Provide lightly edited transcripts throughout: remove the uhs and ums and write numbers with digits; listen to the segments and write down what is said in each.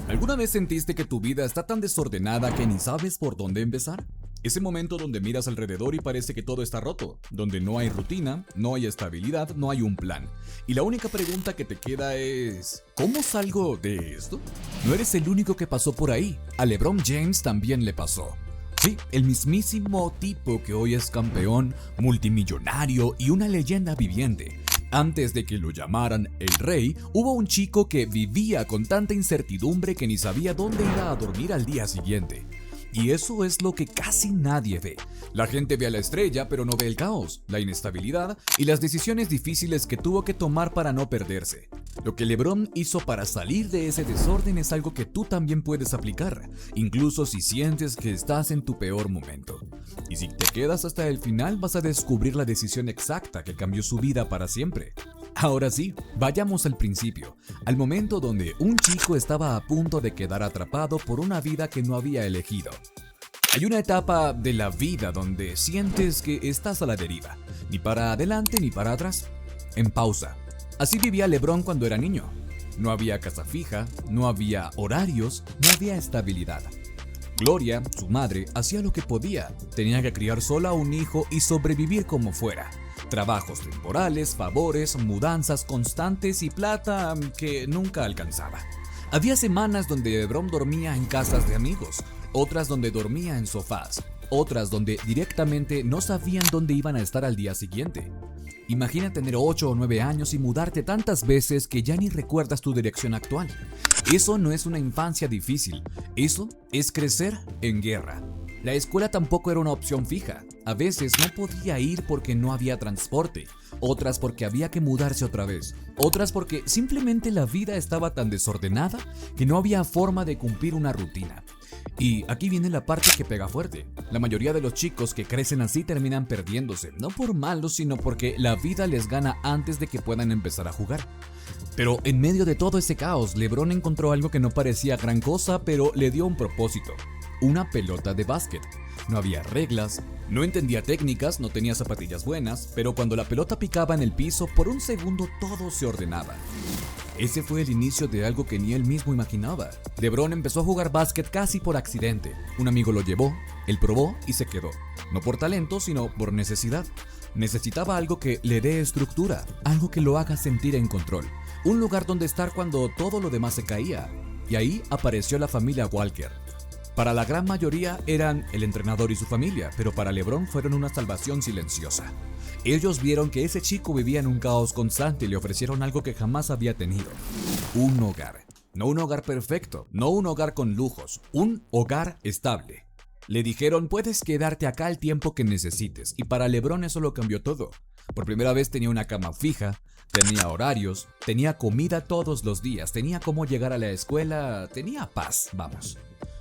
¿Alguna vez sentiste que tu vida está tan desordenada que ni sabes por dónde empezar? Ese momento donde miras alrededor y parece que todo está roto, donde no hay rutina, no hay estabilidad, no hay un plan. Y la única pregunta que te queda es, ¿cómo salgo de esto? No eres el único que pasó por ahí, a LeBron James también le pasó. Sí, el mismísimo tipo que hoy es campeón, multimillonario y una leyenda viviente. Antes de que lo llamaran el rey, hubo un chico que vivía con tanta incertidumbre que ni sabía dónde iba a dormir al día siguiente. Y eso es lo que casi nadie ve. La gente ve a la estrella, pero no ve el caos, la inestabilidad y las decisiones difíciles que tuvo que tomar para no perderse. Lo que LeBron hizo para salir de ese desorden es algo que tú también puedes aplicar, incluso si sientes que estás en tu peor momento. Y si te quedas hasta el final, vas a descubrir la decisión exacta que cambió su vida para siempre. Ahora sí, vayamos al principio, al momento donde un chico estaba a punto de quedar atrapado por una vida que no había elegido. Hay una etapa de la vida donde sientes que estás a la deriva, ni para adelante ni para atrás, en pausa. Así vivía LeBron cuando era niño. No había casa fija, no había horarios, no había estabilidad. Gloria, su madre, hacía lo que podía. Tenía que criar sola a un hijo y sobrevivir como fuera. Trabajos temporales, favores, mudanzas constantes y plata que nunca alcanzaba. Había semanas donde LeBron dormía en casas de amigos, otras donde dormía en sofás, otras donde directamente no sabían dónde iban a estar al día siguiente. Imagina tener 8 o 9 años y mudarte tantas veces que ya ni recuerdas tu dirección actual. Eso no es una infancia difícil, eso es crecer en guerra. La escuela tampoco era una opción fija. A veces no podía ir porque no había transporte, otras porque había que mudarse otra vez, otras porque simplemente la vida estaba tan desordenada que no había forma de cumplir una rutina. Y aquí viene la parte que pega fuerte. La mayoría de los chicos que crecen así terminan perdiéndose, no por malos, sino porque la vida les gana antes de que puedan empezar a jugar. Pero en medio de todo ese caos, LeBron encontró algo que no parecía gran cosa, pero le dio un propósito: una pelota de básquet. No había reglas, no entendía técnicas, no tenía zapatillas buenas, pero cuando la pelota picaba en el piso, por un segundo todo se ordenaba. Ese fue el inicio de algo que ni él mismo imaginaba. LeBron empezó a jugar básquet casi por accidente. Un amigo lo llevó, él probó y se quedó. No por talento, sino por necesidad. Necesitaba algo que le dé estructura, algo que lo haga sentir en control. Un lugar donde estar cuando todo lo demás se caía. Y ahí apareció la familia Walker. Para la gran mayoría eran el entrenador y su familia, pero para LeBron fueron una salvación silenciosa. Ellos vieron que ese chico vivía en un caos constante y le ofrecieron algo que jamás había tenido: un hogar. No un hogar perfecto, no un hogar con lujos, un hogar estable. Le dijeron: puedes quedarte acá el tiempo que necesites, y para LeBron eso lo cambió todo. Por primera vez tenía una cama fija, tenía horarios, tenía comida todos los días, tenía cómo llegar a la escuela, tenía paz, vamos.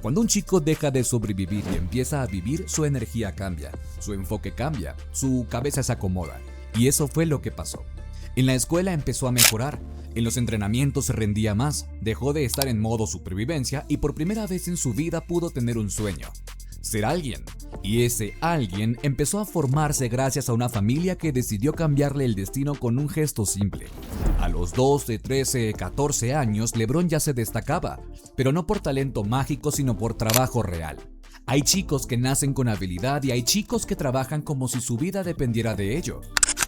Cuando un chico deja de sobrevivir y empieza a vivir, su energía cambia, su enfoque cambia, su cabeza se acomoda. Y eso fue lo que pasó. En la escuela empezó a mejorar, en los entrenamientos se rendía más, dejó de estar en modo supervivencia y por primera vez en su vida pudo tener un sueño: ser alguien. Y ese alguien empezó a formarse gracias a una familia que decidió cambiarle el destino con un gesto simple. A los 12, 13, 14 años, LeBron ya se destacaba, pero no por talento mágico, sino por trabajo real. Hay chicos que nacen con habilidad y hay chicos que trabajan como si su vida dependiera de ello.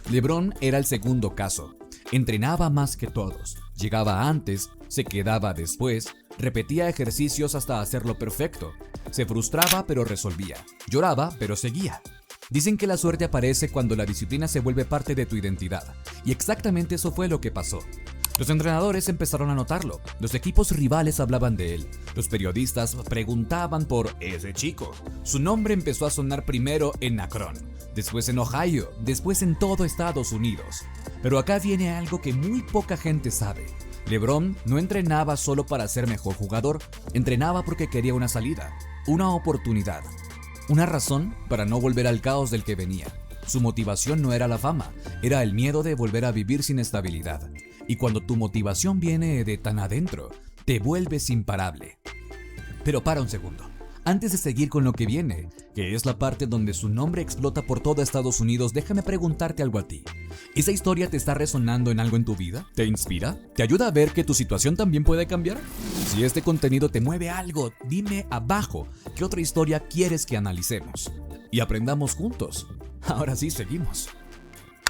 LeBron era el segundo caso. Entrenaba más que todos, llegaba antes, se quedaba después, repetía ejercicios hasta hacerlo perfecto. Se frustraba pero resolvía, lloraba pero seguía. Dicen que la suerte aparece cuando la disciplina se vuelve parte de tu identidad, y exactamente eso fue lo que pasó. Los entrenadores empezaron a notarlo, los equipos rivales hablaban de él, los periodistas preguntaban por ese chico. Su nombre empezó a sonar primero en Akron, después en Ohio, después en todo Estados Unidos. Pero acá viene algo que muy poca gente sabe. LeBron no entrenaba solo para ser mejor jugador, entrenaba porque quería una salida, una oportunidad, una razón para no volver al caos del que venía. Su motivación no era la fama, era el miedo de volver a vivir sin estabilidad. Y cuando tu motivación viene de tan adentro, te vuelves imparable. Pero para un segundo, Antes de seguir con lo que viene, que es la parte donde su nombre explota por todo Estados Unidos, déjame preguntarte algo a ti. ¿Esa historia te está resonando en algo en tu vida? ¿Te inspira? ¿Te ayuda a ver que tu situación también puede cambiar? Si este contenido te mueve algo, dime abajo qué otra historia quieres que analicemos y aprendamos juntos. Ahora sí, seguimos.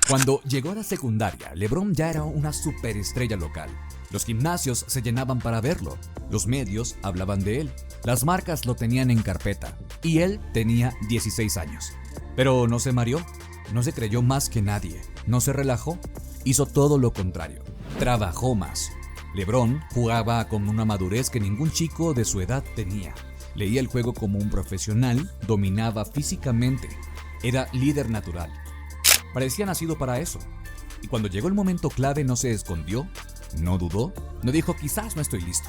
Cuando llegó a la secundaria, LeBron ya era una superestrella local. Los gimnasios se llenaban para verlo, los medios hablaban de él, las marcas lo tenían en carpeta y él tenía 16 años. Pero no se mareó, no se creyó más que nadie, no se relajó, hizo todo lo contrario, trabajó más. LeBron jugaba con una madurez que ningún chico de su edad tenía. Leía el juego como un profesional, dominaba físicamente, era líder natural. Parecía nacido para eso. Y cuando llegó el momento clave no se escondió, no dudó, no dijo quizás no estoy listo.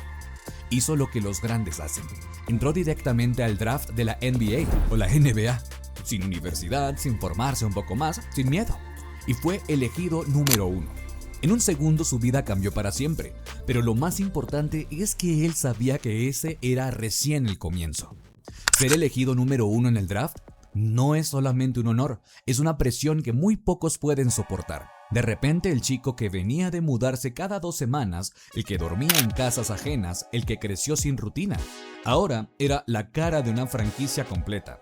Hizo lo que los grandes hacen. Entró directamente al draft de la NBA o la NBA, sin universidad, sin formarse un poco más, sin miedo. Y fue elegido número 1. En un segundo su vida cambió para siempre, pero lo más importante es que él sabía que ese era recién el comienzo. Ser elegido número 1 en el draft no es solamente un honor, es una presión que muy pocos pueden soportar. De repente el chico que venía de mudarse cada 2 semanas, el que dormía en casas ajenas, el que creció sin rutina, ahora era la cara de una franquicia completa.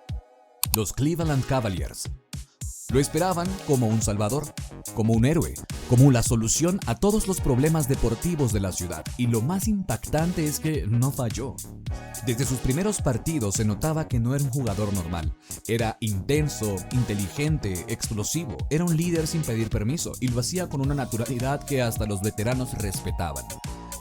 Los Cleveland Cavaliers. Lo esperaban como un salvador, como un héroe, como la solución a todos los problemas deportivos de la ciudad. Y lo más impactante es que no falló. Desde sus primeros partidos se notaba que no era un jugador normal. Era intenso, inteligente, explosivo. Era un líder sin pedir permiso y lo hacía con una naturalidad que hasta los veteranos respetaban.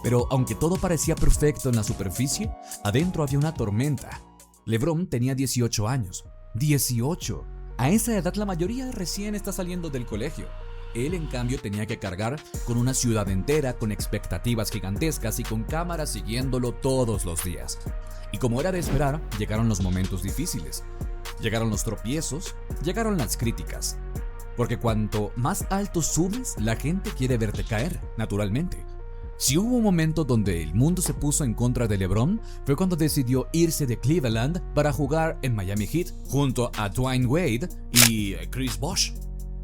Pero aunque todo parecía perfecto en la superficie, adentro había una tormenta. LeBron tenía 18 años. 18. A esa edad la mayoría recién está saliendo del colegio. Él, en cambio, tenía que cargar con una ciudad entera, con expectativas gigantescas y con cámaras siguiéndolo todos los días. Y como era de esperar, llegaron los momentos difíciles. Llegaron los tropiezos, llegaron las críticas. Porque cuanto más alto subes, la gente quiere verte caer, naturalmente. Si hubo un momento donde el mundo se puso en contra de LeBron, fue cuando decidió irse de Cleveland para jugar en Miami Heat, junto a Dwayne Wade y Chris Bosh.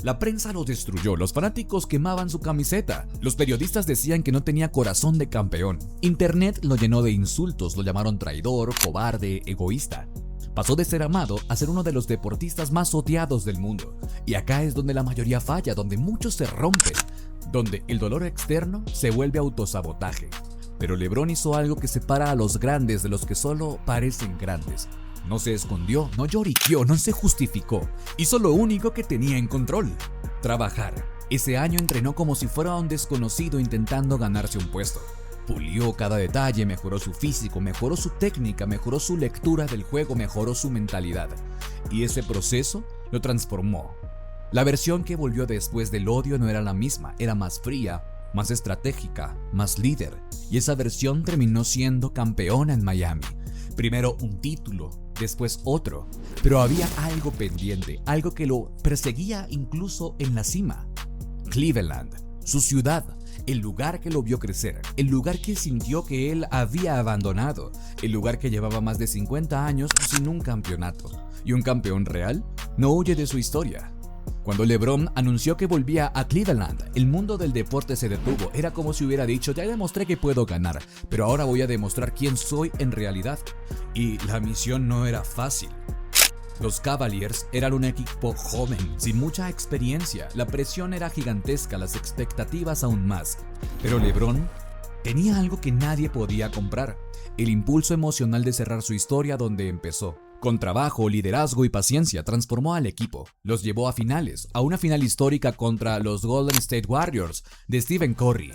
La prensa lo destruyó, los fanáticos quemaban su camiseta, los periodistas decían que no tenía corazón de campeón. Internet lo llenó de insultos, lo llamaron traidor, cobarde, egoísta. Pasó de ser amado a ser uno de los deportistas más odiados del mundo. Y acá es donde la mayoría falla, donde muchos se rompen, donde el dolor externo se vuelve autosabotaje. Pero LeBron hizo algo que separa a los grandes de los que solo parecen grandes. No se escondió, no lloriqueó, no se justificó. Hizo lo único que tenía en control: trabajar. Ese año entrenó como si fuera un desconocido intentando ganarse un puesto. Pulió cada detalle, mejoró su físico, mejoró su técnica, mejoró su lectura del juego, mejoró su mentalidad. Y ese proceso lo transformó. La versión que volvió después del odio no era la misma, era más fría, más estratégica, más líder. Y esa versión terminó siendo campeona en Miami. Primero un título, después otro. Pero había algo pendiente, algo que lo perseguía incluso en la cima. Cleveland, su ciudad, el lugar que lo vio crecer, el lugar que sintió que él había abandonado, el lugar que llevaba más de 50 años sin un campeonato. Y un campeón real no huye de su historia. Cuando LeBron anunció que volvía a Cleveland, el mundo del deporte se detuvo. Era como si hubiera dicho: ya demostré que puedo ganar, pero ahora voy a demostrar quién soy en realidad. Y la misión no era fácil. Los Cavaliers eran un equipo joven, sin mucha experiencia. La presión era gigantesca, las expectativas aún más. Pero LeBron tenía algo que nadie podía comprar: el impulso emocional de cerrar su historia donde empezó. Con trabajo, liderazgo y paciencia transformó al equipo. Los llevó a finales, a una final histórica contra los Golden State Warriors de Stephen Curry,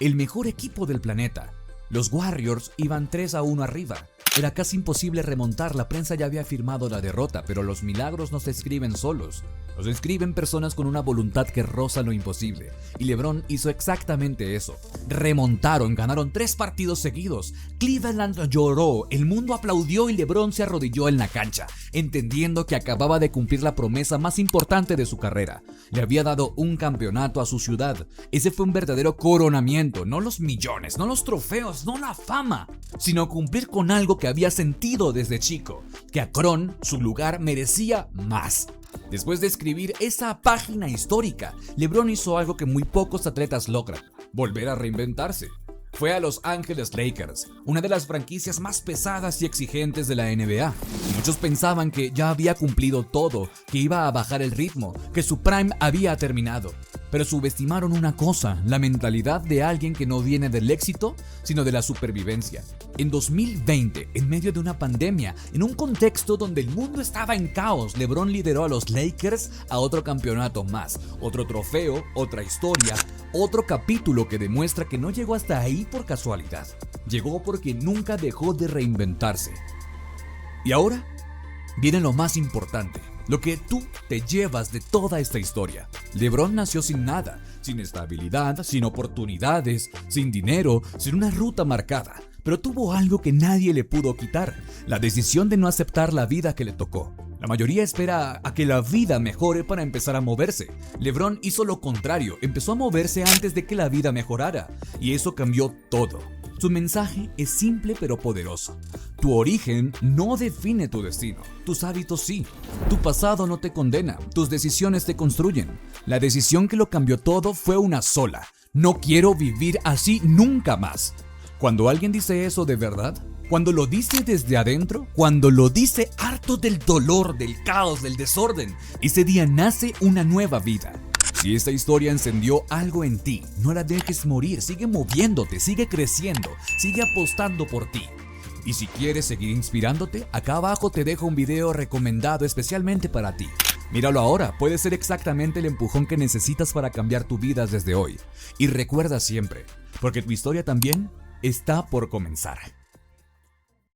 el mejor equipo del planeta. Los Warriors iban 3-1 arriba. Era casi imposible remontar, la prensa ya había firmado la derrota, pero los milagros no se escriben solos. Los escriben personas con una voluntad que roza lo imposible, y LeBron hizo exactamente eso. Remontaron, ganaron 3 partidos seguidos. Cleveland lloró, el mundo aplaudió y LeBron se arrodilló en la cancha, entendiendo que acababa de cumplir la promesa más importante de su carrera. Le había dado un campeonato a su ciudad. Ese fue un verdadero coronamiento, no los millones, no los trofeos, no la fama, sino cumplir con algo que había sentido desde chico, que Akron, su lugar, merecía más. Después de escribir esa página histórica, LeBron hizo algo que muy pocos atletas logran: volver a reinventarse. Fue a Los Ángeles Lakers, una de las franquicias más pesadas y exigentes de la NBA. Muchos pensaban que ya había cumplido todo, que iba a bajar el ritmo, que su prime había terminado. Pero subestimaron una cosa: la mentalidad de alguien que no viene del éxito, sino de la supervivencia. En 2020, en medio de una pandemia, en un contexto donde el mundo estaba en caos, LeBron lideró a los Lakers a otro campeonato más, otro trofeo, otra historia, otro capítulo que demuestra que no llegó hasta ahí por casualidad. Llegó porque nunca dejó de reinventarse. Y ahora viene lo más importante, lo que tú te llevas de toda esta historia. LeBron nació sin nada, sin estabilidad, sin oportunidades, sin dinero, sin una ruta marcada. Pero tuvo algo que nadie le pudo quitar: la decisión de no aceptar la vida que le tocó. La mayoría espera a que la vida mejore para empezar a moverse. LeBron hizo lo contrario, empezó a moverse antes de que la vida mejorara, y eso cambió todo. Su mensaje es simple pero poderoso: tu origen no define tu destino, tus hábitos sí. Tu pasado no te condena, tus decisiones te construyen. La decisión que lo cambió todo fue una sola: no quiero vivir así nunca más. Cuando alguien dice eso de verdad, cuando lo dice desde adentro, cuando lo dice harto del dolor, del caos, del desorden, ese día nace una nueva vida. Si esta historia encendió algo en ti, no la dejes morir, sigue moviéndote, sigue creciendo, sigue apostando por ti. Y si quieres seguir inspirándote, acá abajo te dejo un video recomendado especialmente para ti. Míralo ahora, puede ser exactamente el empujón que necesitas para cambiar tu vida desde hoy. Y recuerda siempre, porque tu historia también está por comenzar.